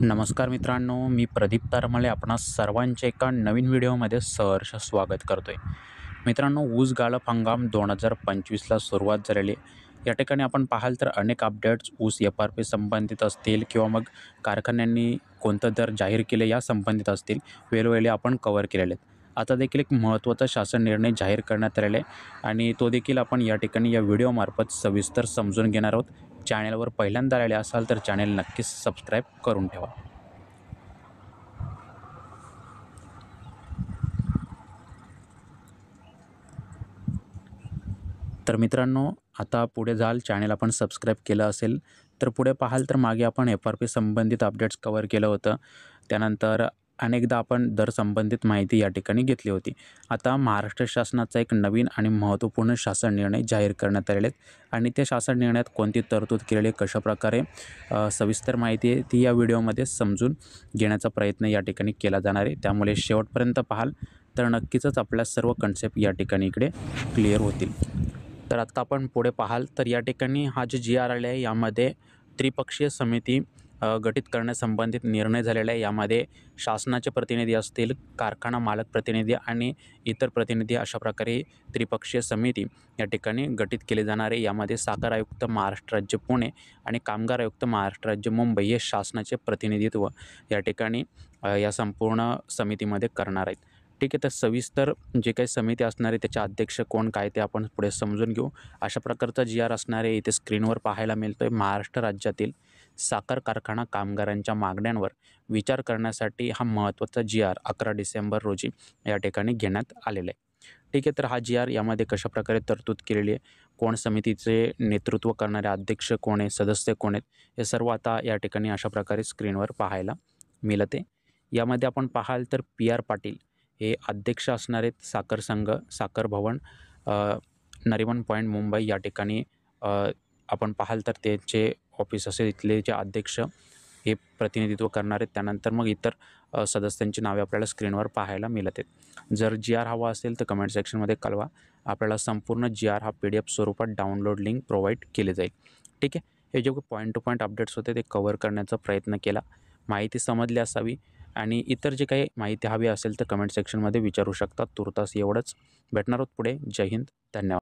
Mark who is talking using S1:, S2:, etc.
S1: नमस्कार मित्रांनो, मी प्रदीप तारमले आपणा सर्वांचे एका नवीन व्हिडिओमध्ये सहर्ष स्वागत करतोय. मित्रांनो, ऊस गाळप हंगाम 2025ला सुरुवात झालेली आहे. या ठिकाणी आपण पाहाल तर अनेक अपडेट्स ऊस FRP संबंधित असतील किंवा मग कारखान्यांनी कोणतं दर जाहीर केले या संबंधित असतील, वेळोवेळी आपण कव्हर केलेले आहेत. आता देखील एक महत्त्वाचा शासन निर्णय जाहीर करण्यात आलेला आहे आणि तो देखील आपण या ठिकाणी या व्हिडिओमार्फत सविस्तर समजून घेणार आहोत. चॅनलवर पहिल्यांदा आलेले असाल तर चॅनल नक्कीच सबस्क्राईब करून ठेवा. तर मित्रांनो, आता पुढे जाल चॅनल आपण सबस्क्राईब केलं असेल तर पुढे पाहाल तर मागे आपण FRP संबंधित अपडेट्स कव्हर केलं होतं. त्यानंतर अनेकदा आपण दर संबंधित माहिती या ठिकाणी घेतली होती. आता महाराष्ट्र शासनाचा एक नवीन आणि महत्त्वपूर्ण शासन निर्णय जाहीर करण्यात आलेले आहेत आणि त्या शासन निर्णयात कोणती तरतूद केलेली, कशाप्रकारे सविस्तर माहिती आहे ती या व्हिडिओमध्ये समजून घेण्याचा प्रयत्न या ठिकाणी केला जाणार आहे. त्यामुळे शेवटपर्यंत पाहाल तर नक्कीच आपल्या सर्व कन्सेप्ट या ठिकाणी इकडे क्लिअर होतील. तर आत्ता आपण पुढे पाहाल तर या ठिकाणी हा जो GR आला आहे यामध्ये त्रिपक्षीय समिती गठीत करण्यासंबंधित निर्णय झालेला आहे. यामध्ये शासनाचे प्रतिनिधी असतील, कारखाना मालक प्रतिनिधी आणि इतर प्रतिनिधी अशा प्रकारे त्रिपक्षीय समिती या ठिकाणी गठीत केली जाणार आहे. यामध्ये साखर आयुक्त महाराष्ट्र राज्य पुणे आणि कामगार आयुक्त महाराष्ट्र राज्य मुंबई हे शासनाचे प्रतिनिधित्व या ठिकाणी या संपूर्ण समितीमध्ये करणार आहेत. ठीक आहे, तर सविस्तर जे काही समिती असणार आहे त्याचे अध्यक्ष कोण काय ते आपण पुढे समजून घेऊ. अशा प्रकारचा GR असणार आहे. इथे स्क्रीनवर पाहायला मिळतोय. महाराष्ट्र राज्यातील साखर कारखाना कामगारांच्या मागण्यांवर विचार करण्यासाठी हा महत्त्वाचा GR 11 डिसेंबर रोजी या ठिकाणी घेण्यात आलेला आहे. ठीक आहे, तर हा GR यामध्ये कशाप्रकारे तरतूद केलेली आहे, कोण समितीचे नेतृत्व करणारे अध्यक्ष कोण आहे, सदस्य कोण आहेत, हे सर्व आता या ठिकाणी अशा प्रकारे स्क्रीनवर पाहायला मिळते. यामध्ये आपण पाहाल तर PR पाटील हे अध्यक्ष असणार आहेत. साखर संघ, साखर भवन, नरिमन पॉईंट मुंबई या ठिकाणी आपण पाहाल तर त्यांचे ऑफिस असेल. इथले जे अध्यक्ष हे प्रतिनिधित्व करणार आहेत. त्यानंतर मग इतर सदस्यांची नावे आपल्याला स्क्रीनवर पाहायला मिळत आहेत. जर GR हवा असेल तर कमेंट सेक्शनमध्ये कळवा. आपल्याला संपूर्ण GR हा PDF स्वरूपात डाउनलोड लिंक प्रोव्हाइड केली जाईल. ठीक आहे, हे जे पॉईंट टू पॉईंट अपडेट्स होते ते कव्हर करण्याचा प्रयत्न केला. माहिती समजली असावी आणि इतर जे काही माहिती हवी असेल तर कमेंट सेक्शनमध्ये विचारू शकता. तुर्तास एवढंच. भेटणार आहोत पुढे. जय हिंद, धन्यवाद.